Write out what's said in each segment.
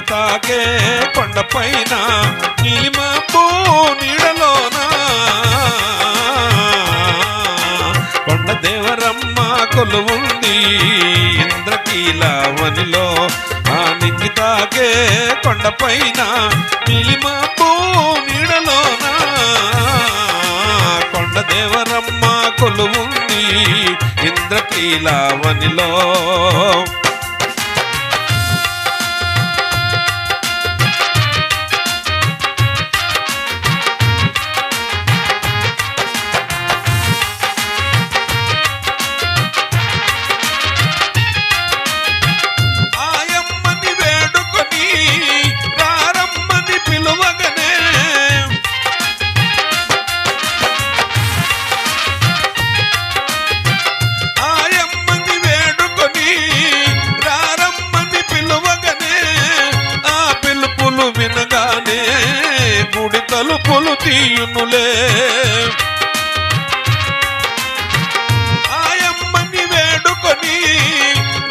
తాకే కొండపైన నీలిమబ్బు నీడలోన కొండ దేవరమ్మ కొలువుంది ఇంద్రకీలావనిలో ఆ నింగి తాకే కొండపైన నీలిమబ్బు నీడలోన కొండ దేవరమ్మ కొలువుంది ఇంద్రకీలావనిలో తలుపులు తీయునులే ఆయమ్మని వేడుకొని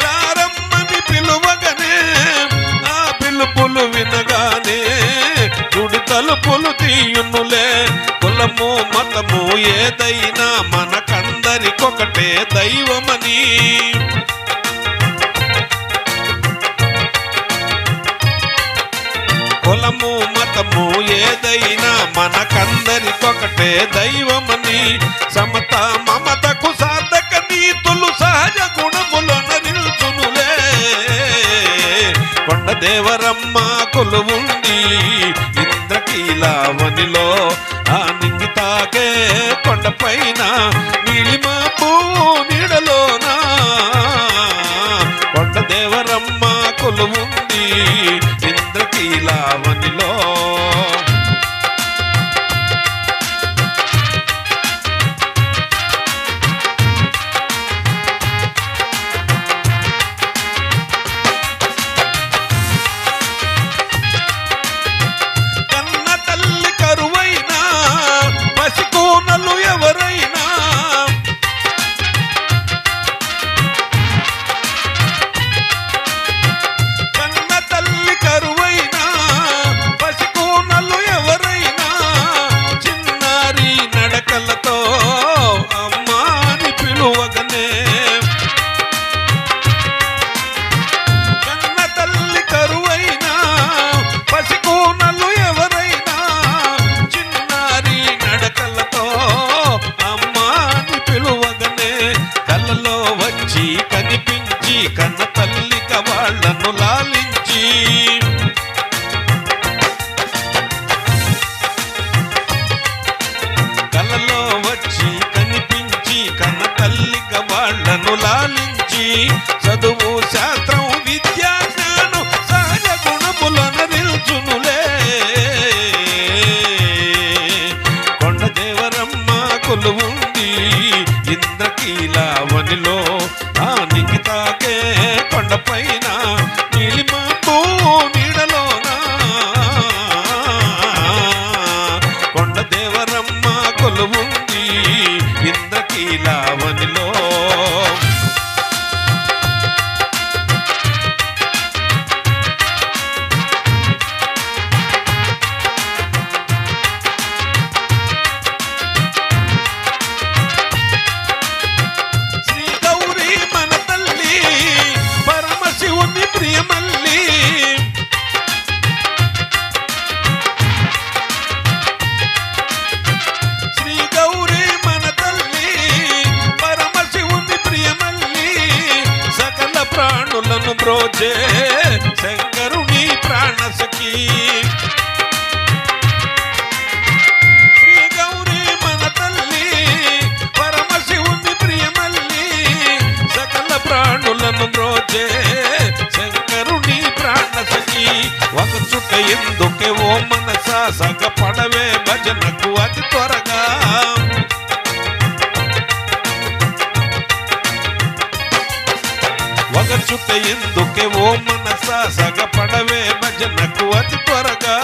రారమ్మని పిలువగానే ఆ పిలుపులు వినగానే గుడి తలుపులు తీయునులే కులము మతము ఏదైనా మనకందరికొకటే దైవమని కులము మతము ఏదైనా మనకందరికొకటే దైవమని సమత మమతకు సాధక నీతులు సహజ గుణములను నిల్చునులే కొండ దేవరమ్మ కొలువుంది ఇంద్రకీలావనిలో ఆ నింగి తాకే కొండపైన నీలిమబ్బు నీడలోన కొండ దేవరమ్మ కొలువుంది ఇంద్రకీలావనిలో కన్న తల్లి కరువైనా పసికోనలు ఎవరైనా అమ్మాని పిలువగనే కన్న తల్లి కరువైనా పసికోనలు ఎవరైనా చిన్నారి నడకలతో అమ్మాని పిలువగనే కళ్ళలో వచ్చి కనిపించి కన్న తల్లిక వాళ్ళను లాలించి కలలో వచ్చి కనిపించి కన్న తల్లిక వాళ్ళను లాలించి చదువు శాస్త్రం విద్యా జ్ఞానం సహజ గుణములను నిల్చునులే కొండ దేవరమ్మ కొలువుంది ఇంద్రకీలావనిలో ఆ నింగి తాకే కొండపైన నీలిమబ్బు నీడలోన కొండ దేవరమ్మ కొలువుంది ఇంద్రకీలావనిలో శ్రీ గౌరీ మన తల్లి పరమశివుని ప్రియమల్లి ప్రాణులను బ్రోచే శంకరుని ప్రాణసఖి శ్రీ గౌరీ మన తల్లి పరమశివుని ప్రియమల్లి సకల ప్రాణులను బ్రోచే శంకరుని ప్రాణసఖి ఒక చుట్ట ఎందుకే ఓ మనసా సగపడవే భజనకు అతి త్వరగా ఒక చుట్ట ఎందుకే ఓ మనసా సగపడవే భజనకు అతి త్వరగా